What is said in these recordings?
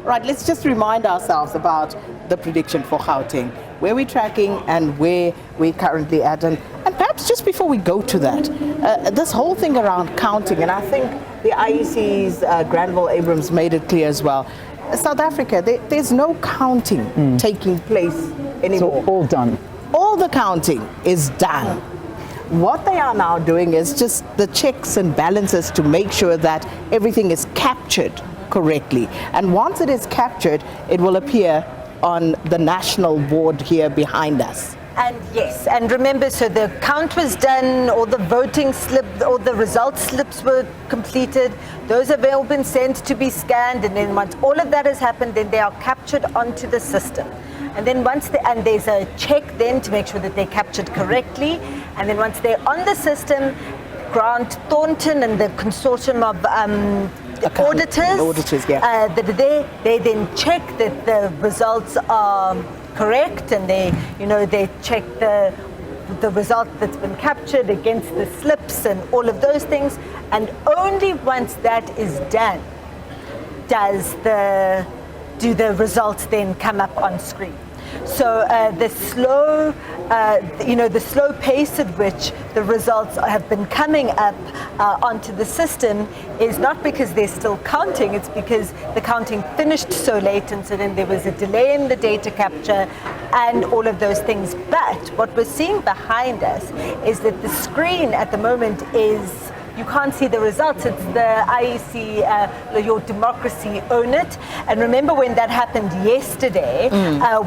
Right, let's just remind ourselves about the prediction for Gauteng, where we're tracking and where we're currently at. And perhaps just before we go to that, this whole thing around counting, and I think the IEC's Granville Abrams made it clear as well. South Africa, there's no counting taking place anymore. So all done. All the counting is done. What they are now doing is just the checks and balances to make sure that everything is captured correctly. And once it is captured, it will appear on the national board here behind us. And yes, and remember, so the count was done, all the voting slips, all the result slips were completed. Those have all been sent to be scanned, and then once all of that has happened, then they are captured onto the system. And then and there's a check then to make sure that they're captured correctly. And then once they're on the system, Grant Thornton and the consortium of auditors, they then check that the results are correct, and they check the result that's been captured against the slips and all of those things. And only once that is done do the results then come up on screen. So the slow pace at which the results have been coming up onto the system is not because they're still counting, it's because the counting finished so late, and so then there was a delay in the data capture and all of those things. But what we're seeing behind us is that the screen at the moment is, you can't see the results. It's the IEC, your democracy own it. And remember when that happened yesterday,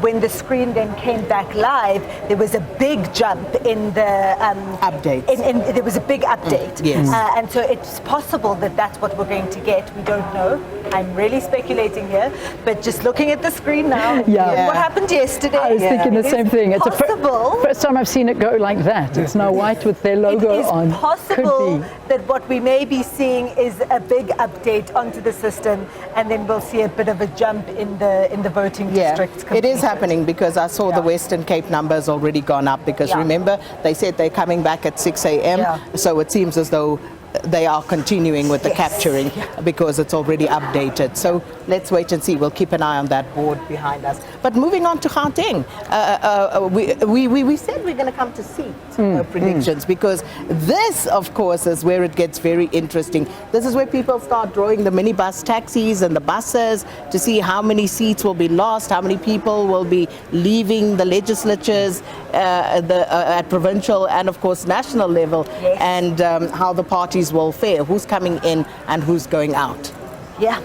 when the screen then came back live, there was a big jump in the updates. There was a big update. Yes. And so it's possible that that's what we're going to get. We don't know. I'm really speculating here, but just looking at the screen now, what happened yesterday? I was thinking the same thing. It's possible. First time I've seen it go like that. It's Snow White with their logo on. It is possible that what we may be seeing is a big update onto the system, and then we'll see a bit of a jump in the voting districts. It is happening, because I saw the Western Cape numbers already gone up, because remember they said they're coming back at 6 a.m. So it seems as though they are continuing with the capturing because it's already updated. So let's wait and see. We'll keep an eye on that board behind us. But moving on to Gauteng, we said we're going to come to seat predictions, because this, of course, is where it gets very interesting. This is where people start drawing the minibus taxis and the buses to see how many seats will be lost, how many people will be leaving the legislatures at provincial and, of course, national level, and how the parties will fare, who's coming in and who's going out. Yeah.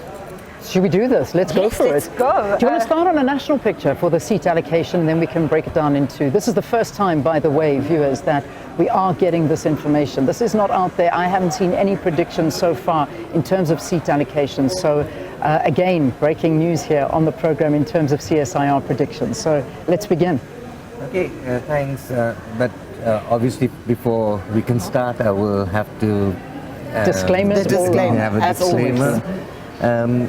Should we do this? Let's go for let's it. Go. Do you want to start on a national picture for the seat allocation, then we can break it down into, this is the first time, by the way, viewers, that we are getting this information. This is not out there. I haven't seen any predictions so far in terms of seat allocation. So again, breaking news here on the program in terms of CSIR predictions. So let's begin. Okay, thanks. But obviously, before we can start, I will have to disclaimers. Have a disclaimer.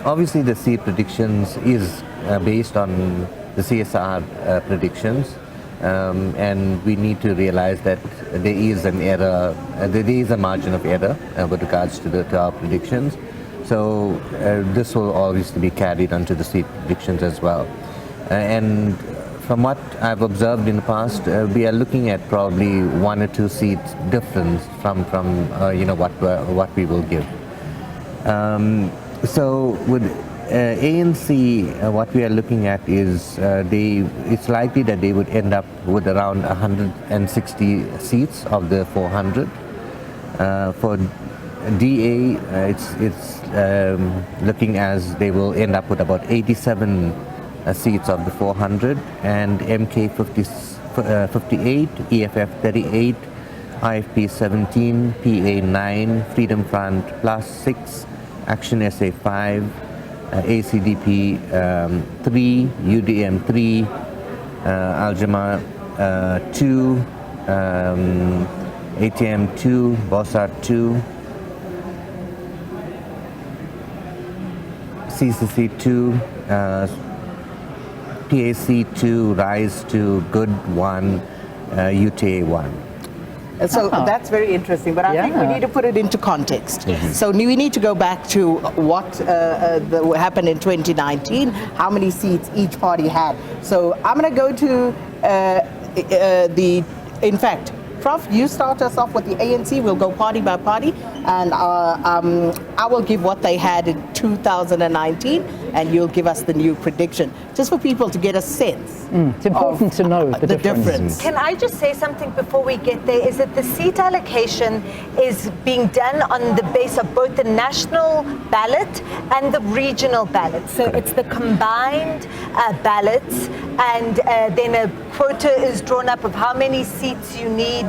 Obviously, the seat predictions is based on the CSIR predictions, and we need to realize that there is an error. There is a margin of error with regards to our predictions. So this will obviously be carried onto the seat predictions as well. And from what I've observed in the past, we are looking at probably 1 or 2 seats difference from what we will give. So with ANC, what we are looking at is it's likely that they would end up with around 160 seats of the 400. For DA, it's looking as they will end up with about 87 seats of the 400, and MK 58, EFF 38, IFP 17, PA 9, Freedom Front plus 6, Action SA 5, ACDP 3, UDM 3, Aljama 2, ATM 2, Bossart 2, CCC 2, PAC 2, RISE 2, GOOD 1, UTA 1. So that's very interesting, but I think we need to put it into context. So we need to go back to what happened in 2019, how many seats each party had. So I'm going to go to in fact, Prof, you start us off with the ANC. We'll go party by party, and I will give what they had in 2019, and you'll give us the new prediction, just for people to get a sense. It's important to know the difference. Can I just say something before we get there? Is that the seat allocation is being done on the base of both the national ballot and the regional ballot. So it's the combined ballots, and then a quota is drawn up of how many seats you need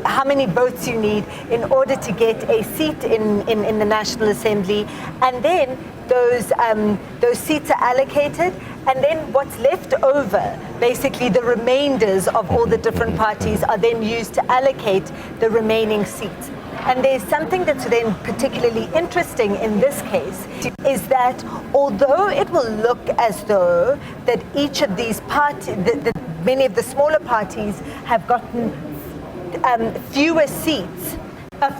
how many votes you need in order to get a seat in the National Assembly, and then those seats are allocated, and then what's left over, basically the remainders of all the different parties, are then used to allocate the remaining seats. And there's something that's then particularly interesting in this case, is that although it will look as though that each of these parties, many of the smaller parties have gotten fewer seats,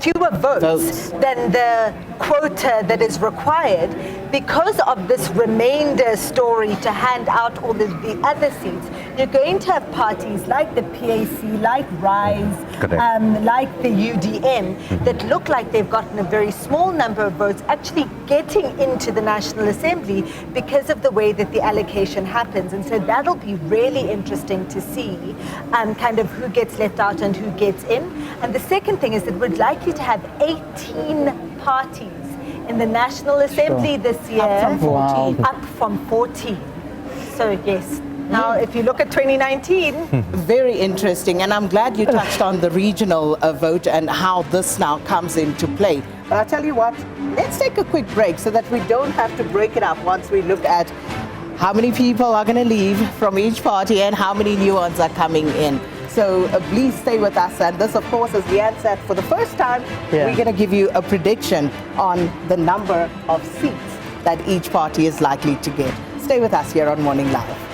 fewer votes than the quota that is required, because of this remainder story to hand out all the other seats, you're going to have parties like the PAC, like RISE, like the UDM, that look like they've gotten a very small number of votes actually getting into the National Assembly because of the way that the allocation happens. And so that'll be really interesting to see kind of who gets left out and who gets in. And the second thing is that we're likely to have 18 parties in the National Assembly this year. Up from 14. Wow. Up from 14. So yes. Now, if you look at 2019... Very interesting, and I'm glad you touched on the regional vote and how this now comes into play. But I'll tell you what, let's take a quick break so that we don't have to break it up once we look at how many people are going to leave from each party and how many new ones are coming in. So please stay with us, and this of course is the answer. For the first time, we're going to give you a prediction on the number of seats that each party is likely to get. Stay with us here on Morning Live.